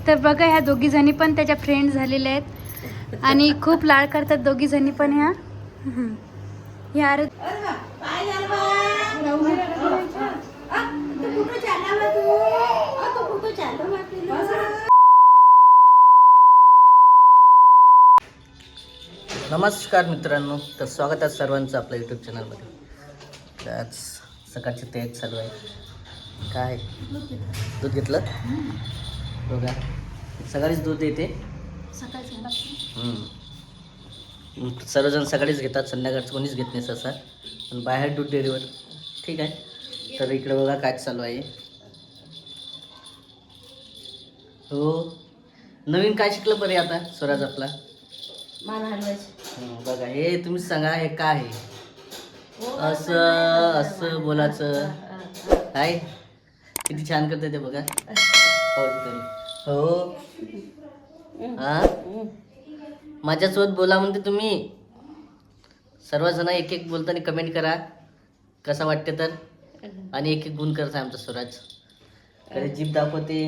तर बघा ह्या दोघी जणी पण त्याच्या फ्रेंड झालेल्या आहेत आणि खूप लाड करतात दोघी जणी पण ह्या. यार नमस्कार मित्रांनो, तर स्वागत आहे सर्वांचं आपल्या यूट्यूब चॅनलमध्ये. तर आज सकाळची तयारी चालू आहे. काय दूध घेतलं बघा, सकाळीच दूध येते. सर्वजण सकाळीच घेतात, संध्याकाळचं कोणीच घेत नाही सहसा. पण बाहेर दूध डेअरीवर ठीक आहे. तर इकडे बघा काय चालू आहे. हो, नवीन काय शिकलं बरे आता स्वराज आपला? मान हलवायची. बघा हे तुम्ही सांगा, हे काय आहे? असं असं बोलायचं काय? किती छान करते ते बघा. हो हा, माझ्यासोबत बोला म्हणते तुम्ही. सर्वजण एक एक बोलताना कमेंट करा कसं वाटते तर. आणि एक एक गुण करत आहे आमचा स्वराज. कधी जीभ दाखवते,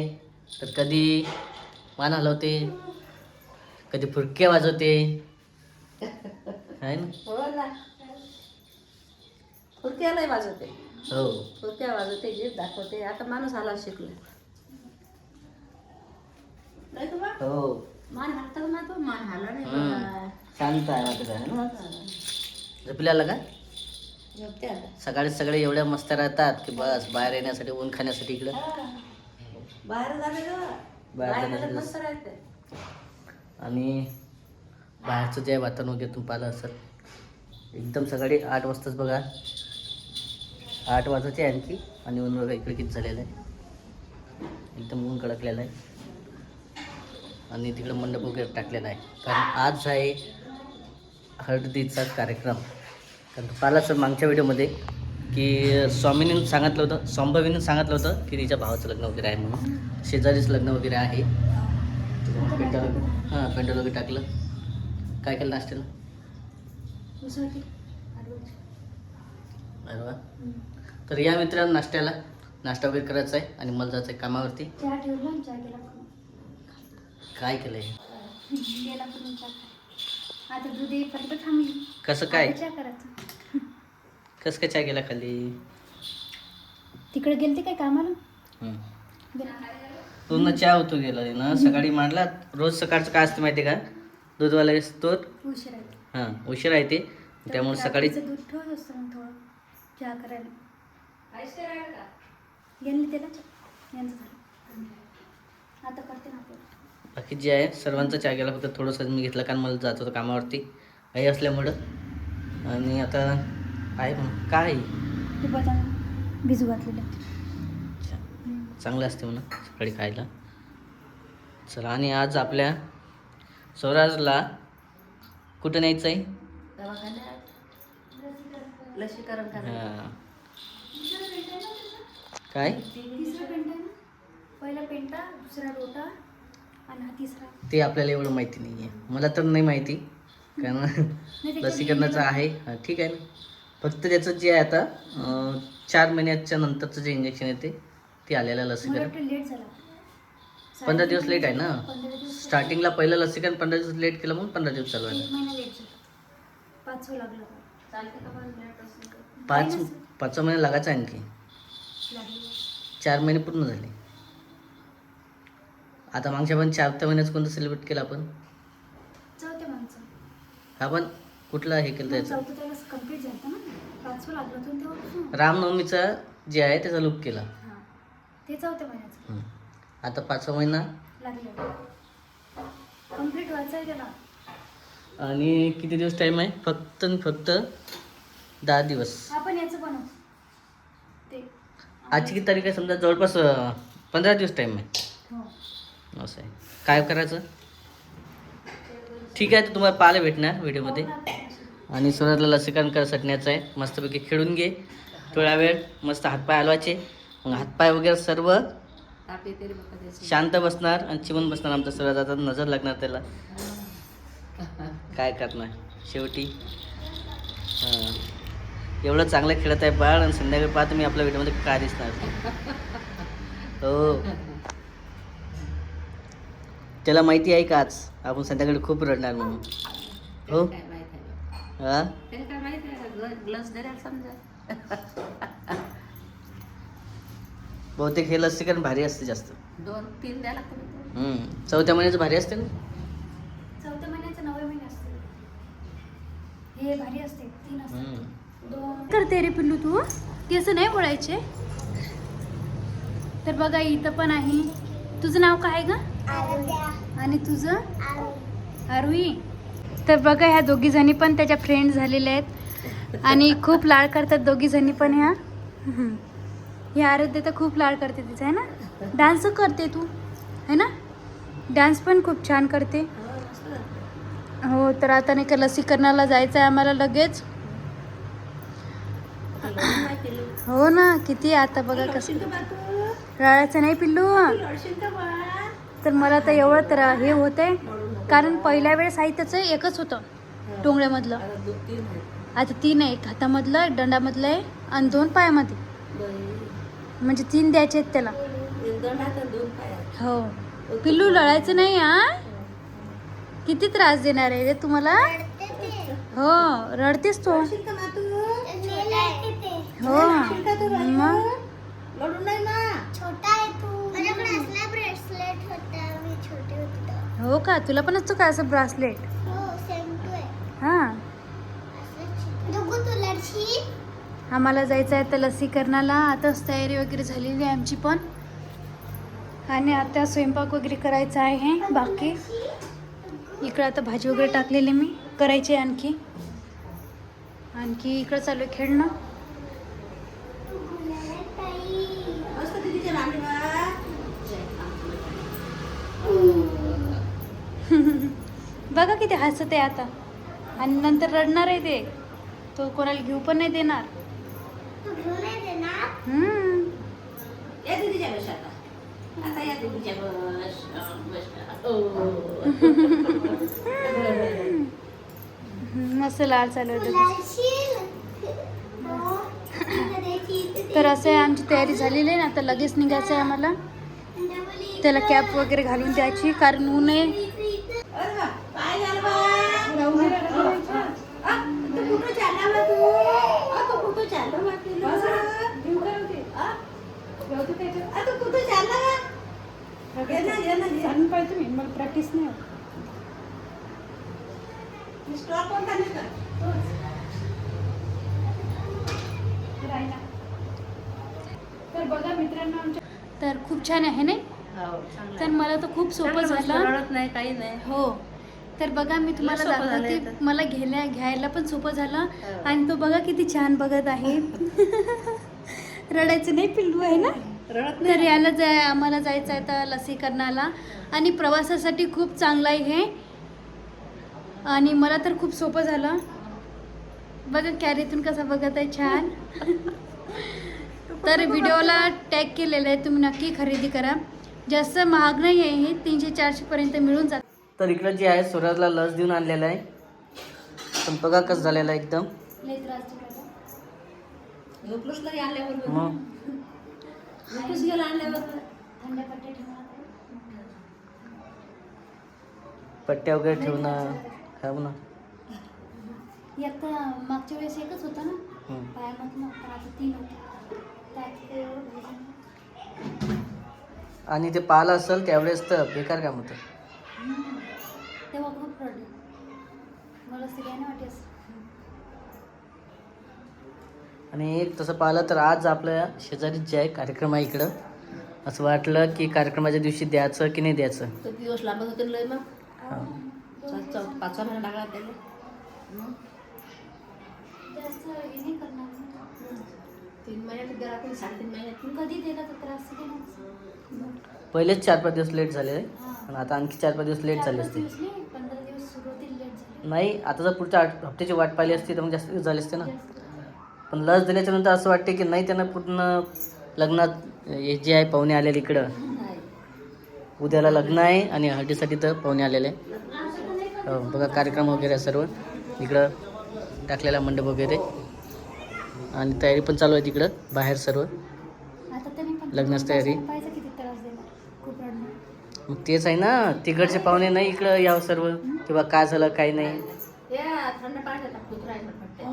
तर कधी मान हलवते, कधी फुरके वाजवते आहे ना. हो ना, फुरक्या नाही वाजवते. हो फुरक्या वाजवते, जीभ दाखवते. आता माणूस आला शिकला नाही तुम्हा. हो मान हालतात ना, तो मान हाला नाही बघा. शांत आहे वाटत आहे ना. झोपल्याला का? झोपते आता. सकाळी सगळे एवढ्या मस्त राहतात की बस बाहेर येण्यासाठी, ऊन खाण्यासाठी इकडं बाहेर झाले का बाहेर बाहेर जाण्यासाठी. मस्त राहते. आणि बाहेरचं जे वातावरण वगैरे तुम्ही पाहिलं असेल, एकदम सकाळी 8 वाजताच बघा, 8 वाजायचे आणखी. आणि ऊन बघा इकडे किती झालेलं आहे, एकदम ऊन कडकलेलं आहे. आणि तिकडे मंडप वगैरे टाकलेला आहे, कारण आज आहे हळदीचा कार्यक्रम. कारण पाहिला सर मागच्या व्हिडिओमध्ये की स्वामीने सांगितलं होतं, संभवीने सांगितलं होतं की तिच्या भावाचं लग्न वगैरे आहे म्हणून. शेजारीच लग्न वगैरे आहे. पेंडॉल, हां पेंडॉल वगैरे टाकलं. काय केलं नाश्त्याला? अरे वा. तर या मित्रांनो, नाश्ता वगैरे करायचा आहे आणि मला जायचं आहे कामावरती. चहा ठेवला आणि चहा गेला काय केलं आहे? गेला करून चहा. आता दूध येईपर्यंत थांबली. कसं काय? चहा करायचं. कसं काय चहा गेला खाली? तिकडे गेलते काय कामाला? गेला. पूर्ण चहा होतो गेला ना. सकाळी मांडला. रोज सकाळचं काय असतं माहिती आहे का? दूधवाला असतो, उशीर आहे. हां उशीर आहे ते, त्यामुळे सकाळी दूध ठेवत असतं मग थोडं चहा करायला. गेली त्याला यांचं झालं. आता करते ना आपण. बाकी जे आहे सर्वांचा चहा गेला, फक्त थोडंसं मी घेतलं कारण मला जायचं होतं कामावरती काही असल्यामुळं. आणि आता आहे म्हणून काय ते बदाम भिजू घातलेलं. चांगलं असते म्हणा सकाळी खायला. चला, आणि आज आपल्या स्वराजला कुठं न्यायचं आहे? दवाखान्यात लसीकरण करा. हां काय? तिसरा पेंटा आहे ना, पहिला पेंटा, दुसरा रोटा आणि हा तिसरा. ते आपल्याला एवढं माहिती नाही आहे. मला तर नाही माहिती, कारण लसीकरणाचं आहे. हां ठीक आहे ना. फक्त त्याचं जे आहे आता 4 महिन्याच्या नंतरचं जे इंजेक्शन आहे ते आलेलं लसीकरण. लेट झाला. 15 दिवस लेट आहे ना. 15 दिवस. स्टार्टिंगला पहिलं लसीकरण 15 दिवस लेट केलं, म्हणून 15 दिवस चालू आहे. 1 महिना लेट झाला. 5 लागला. चालते का पण लेट असेल तर? 5 महिने लागायचं आणखी. लागले. 4 महिने पूर्ण झाले. आता मागच्या पण 4थ्या महिन्याचं कोणतं सेलिब्रेट केलं आपण? चौथ्या माणसं. आपण कुठलं हे केलं त्याचं? चौथं त्याला कम्प्लीट झालं ना. 5 लागलं होतं तेव्हा. रामनवमीचा जे आहे त्याचा लूक केला. हां, ते चौथ्या महिन्याचं आता 5वा महिना लागलं. कम्प्लीट व्हायचं आहे त्याला. आणि किती दिवस टाईम आहे? फक्त आणि फक्त 10 दिवस. आपण याचं बनवू ते. आजची किती तारीख आहे? समजा जवळपास 15 दिवस टाईम आहे. हो. असं आहे. काय करायचं? ठीक आहे, तर तुम्हाला पाहायला भेटणार व्हिडिओमध्ये. आणि स्वराजला लसीकरण करायसाठी न्यायचं आहे. मस्तपैकी खेळून घे थोडा वेळ, मस्त हातपाय हलवायचे. मग हातपाय वगैरे सर्व ताप येते रे बघा त्याची. शांत बसणार आणि चिमून बसणार आमचा स्वराज. आता नजर लागणार त्याला. काय करणार शेवटी. हां, एवढं चांगलं खेळत आहे बाळ, आणि संध्याकाळी पाहा तुम्ही आपल्या व्हिडिओमध्ये काय दिसणार. हो त्याला माहिती आहे का आज आपण संध्याकाळी खूप रडणार म्हणून. हो काय माहित आहे हा त्याला काय माहित आहे ग्लास धरायला समजा. बहुतेक हे लसीकरण भारी असते जास्त. 2-3 द्यायला लागतं. चौथ्या महिन्याचं भारी असते ना. चौथ्या महिन्याचं 9व्या महिने असते. हे भारी असते 3 असते. 2 करते रे पिल्लू तू की असं नाही बोलायचे. तर बघा इथं पण आहे. तुझं नाव काय ग? आणि तुझं? आरुई. तर बघा ह्या दोघी जणी पण त्याच्या फ्रेंड झालेल्या आहेत आणि खूप लाड करतात दोघी जणी पण ह्या. ही आराध्य तर खूप लाड करते तिचा आहे ना. डान्स करते तू है ना. डान्स पण खूप छान करते. हो तर आता नाही का लसीकरणाला जायचं आहे आम्हाला लगेच. हो ना किती आता बघा कसं रडायचं नाही पिल्लू. तर मला तर एवढं तर हे होतंय कारण पहिल्या वेळेस आई त्याचं एकच होतं टोंगळ्यामधलं. आता 3 आहे. एक हातामधलं एक दंडामधलं आहे आणि 2 पायामध्ये. म्हणजे 3 द्यायचे आहेत त्याला. हो पिल्लू रडायचं नाही हा. किती त्रास देणार आहे रे तुम्हाला. हो रडतेस तो. हो मग हो का तुला पण असतो का असं ब्रासलेट. हां आम्हाला जायचं आहे तर लसीकरणाला. आताच तयारी वगैरे झालेली आहे आमची पण. आणि आता स्वयंपाक वगैरे करायचा आहे बाकी. इकडं आता भाजी वगैरे टाकलेली मी करायची आणखी. इकडं चालू आहे खेळणं. बघा किती हसत आहे आता आणि नंतर रडणार आहे ते. तो कोणाला घेऊ पण नाही देणार. मस्त लाड चालू होतं. तर असं आहे आमची तयारी झालेली आहे ना. आता लगेच निघायचं आहे आम्हाला. त्याला कॅप वगैरे घालून द्यायची कारण ऊन आहे. मला प्रॅक्टिस नाही होत. तर बघा मित्रांनो आमच्या तर खूप छान आहे नाही. तर मला तर खूप सोपं झालं. रडत नाही काही नाही. हो तर बघा मी तुम्हाला सोपं झालंय दाखवते. तर. मला घ्यायला पण सोपं झालं. आणि तो बघा किती छान बघत आहे. रडायचं नाही पिल्लू आहे ना. रडत तर याला आम्हाला जायचं आहे तर लसीकरणाला. आणि प्रवासासाठी खूप चांगलं आहे हे. आणि मला तर खूप सोपं झालं. बघा कॅरीतून कसं बघत आहे छान. तर व्हिडिओला टॅग केलेलं आहे. तुम्ही नक्की खरेदी करा. जास्त महाग नाही आहे हे. 300-400 पर्यंत मिळून जातं. तर इकडं जे आहे सूरजला लस देऊन आणलेलं आहे. पण बघा कसं झालेलं आहे एकदम. झोपलोच नाही आल्यावर. मग झोपूच गेला आणल्यावर. पट्ट्या वगैरे ठेवणं खाऊ ना. आता मागच्या वेळेस एकच होता ना हम्म. पायामधनं. पण आता 3 होते. आणि ते पाहिलं असेल त्यावेळेस तर बेकार काम होतं. तेव्हा खूप रडले. मला सगळ्यांना वाटेस. आणि एक तसं पाहिलं तर आज आपल्या शेजारी जे आहे कार्यक्रम आहे इकडं. असं वाटलं की कार्यक्रमाच्या दिवशी द्यायचं की नाही द्यायचं. किती दिवस लांबत होते लय मग. हां 5 महिना लागला त्याला. जास्त हे नाही करणार. 3 महिन्यात द्या आपण 3.5 महिन्यात. कधी दिला तर त्रास देणार. पहिलेच 4-5 दिवस लेट झाले आहे. आणि आता आणखी 4-5 दिवस लेट झाले असते. 15 दिवस सुरुवातीला लेट झाले. नाही आता जर पुढच्या हप्त्याची वाट पाहिली असती तर मग जास्त दिवस झाले असते ना. पण लस दिल्याच्या नंतर असं वाटते की नाही त्यांना पूर्ण लग्नात हे जे आहे पाहुणे आलेले इकडं. उद्याला लग्न आहे आणि हळदीसाठी तर पाहुणे आलेले आहे. हो बघा कार्यक्रम वगैरे सर्व इकडं टाकलेला मंडप वगैरे. आणि तयारी पण चालू आहे तिकडं बाहेर सर्व आता त्यांनी पण लग्नाची तयारी. पाहायचं किती त्रास देणार. खूप रडणार. मग तेच आहे ना, तिकडचे पाहुणे नाही इकडं यावं सर्व किंवा काय झालं काय नाही, या थंड पाण्यात टाकून राहायला पडते.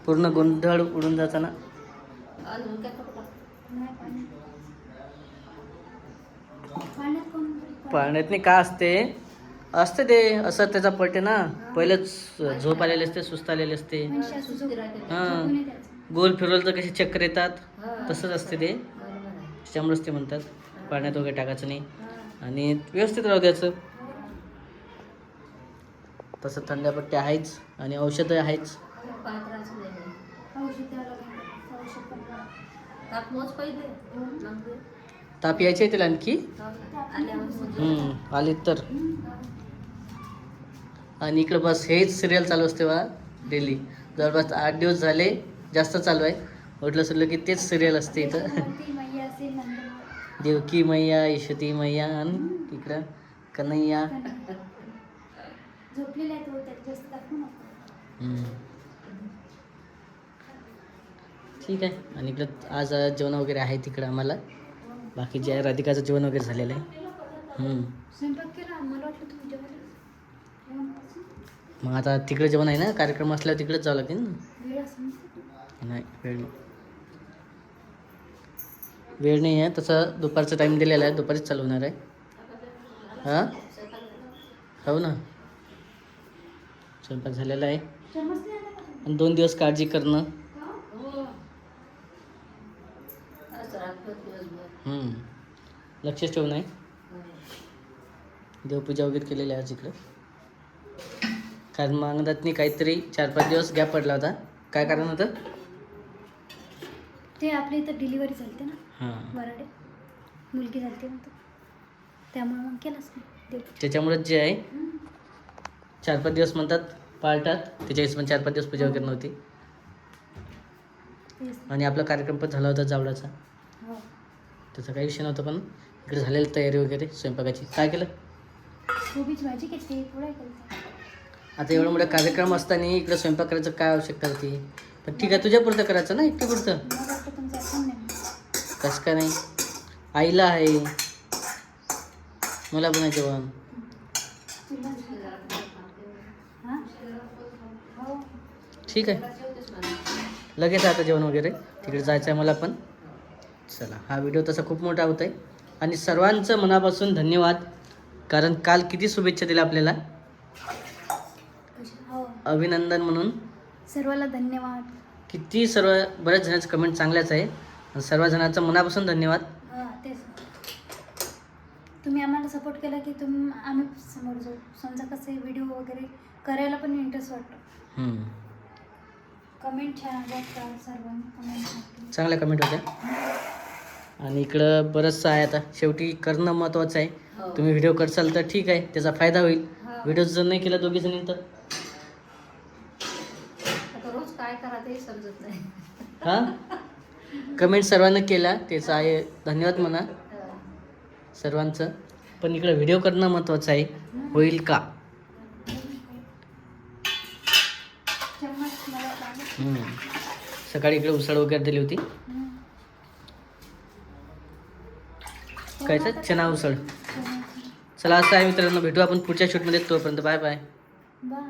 पूर्ण गोंधळ उडून जातं ना. अजून काय करू टाकू? पाण्यात नाही का असते असते ते असं त्याचा पडते ना, पहिलेच झोप आलेले असते, सुस्त आलेले असते. सुस्ती राहते. हां, गोल फिरवलं तर कसे चक्कर येतात, हा. तसंच असते ते. बरोबर आहे. त्याच्यामुळेच ते म्हणतात पाण्यात वगैरे टाकायचं नाही आणि व्यवस्थित राहू द्यायचं. तसं थंड्यापट्टी आहेच आणि औषधं आहेच. पाहत राहायचं नाही. ताप मोज पहिले. मग ते ताप यायचे त्याला आणखी आल्यावर मोज. आली तर. आणि इकडं बस हेच सिरियल चालू असते बा डेली. जवळपास 8 दिवस झाले जास्त चालू आहे. म्हटलं सुटलं की तेच सिरियल असते इथं. देवकी मैया, यशोती मैया आणि इकडं कन्हैया. हम्म. ठीक आहे. आणि इकडं आज जेवण वगैरे आहे तिकडं आम्हाला. बाकी जे आहे राधिकाचं जेवण वगैरे झालेलं आहे. मग आता तिकडे जेवण आहे ना, कार्यक्रम असल्यावर तिकडेच जावं लागेल ना. नाही वेळ नाही आहे तसं. दुपारचा टाईम दिलेला आहे, दुपारीच चालू होणार आहे. हां हो ना, स्वयंपाक झालेला आहे. आणि 2 दिवस काळजी करणं. हो. आज रात्रभर दिवसभर. लक्षच ठेवून आहे. देवपूजा वगैरे केलेली आहे आज इकडं. कारण मागदातनी काहीतरी 4-5 दिवस गॅप पडला होता. काय कारण होतं ते आपल्या इथं डिलिव्हरी झाली ना, हां, वराडे मुलगी झाली म्हणतो, त्यामुळे मग केलंच नाही देव. त्याच्यामुळेच जे आहे 4-5 दिवस म्हणतात पाळतात. त्याच्या वेळेस पण 4-5 दिवस पूजा वगैरे नव्हती. आणि आपला कार्यक्रम पण झाला होता जावळाचा. हो. त्याचा काही विषय नव्हता, पण इकडे झालेली तयारी वगैरे स्वयंपाकाची. काय केलं कोबीची भाजी केली, पोळ्या केली. आता एवढा मोठा कार्यक्रम असताना इकडे स्वयंपाक करायचं काय आवश्यकता होती. पण ठीक आहे, तुझ्या पुरतं करायचं ना, एकटी पुरतं. मला वाटतं तुमचं ऐकून नाही. कसं काय नाही, आईला आहे, मला पण आहे जेवण. हां हो. ठीक आहे, लगेच आता जेवण वगैरे तिकडे जायचं आहे मला पण. चला, हा व्हिडिओ तसा खूप मोठा होत आहे. आणि सर्वांचं मनापासून धन्यवाद. कारण काल किती शुभेच्छा दिल्या आपल्याला, हो. अभिनंदन म्हणून. सर्वाला धन्यवाद. किती सर्व बऱ्याच जणांचं कमेंट चांगल्याच आहे. आणि सर्व जणांचं मनापासून धन्यवाद. हां तेच. तुम्ही आम्हाला सपोर्ट केला की आम्ही समोर जाऊ. समजा कसं व्हिडिओ वगैरे करायला पण इंटरेस्ट वाटतो. कमेंट छान वाटतं, सर्वांनी कमेंट चांगल्या कमेंट होत्या. आणि इकडं बरंचसं आहे. आता शेवटी करणं महत्त्वाचं आहे. हो. तुम्ही व्हिडिओ करसाल तर ठीक आहे, त्याचा फायदा होईल. व्हिडिओ जर नाही केला दोघी जणी तर आता रोज काय करा ते समजत नाही. हां, कमेंट सर्वांना केला त्याचा आहे धन्यवाद म्हणा सर्वांचं. पण इकडं व्हिडिओ करणं महत्त्वाचं आहे. होईल का. सकाळी इकडे उसळ वगैरे दिली होती. कायचं चना उसळ. चला असं आहे मित्रांनो, भेटू आपण पुढच्या शूटमध्ये. तोपर्यंत बाय बाय. बाय.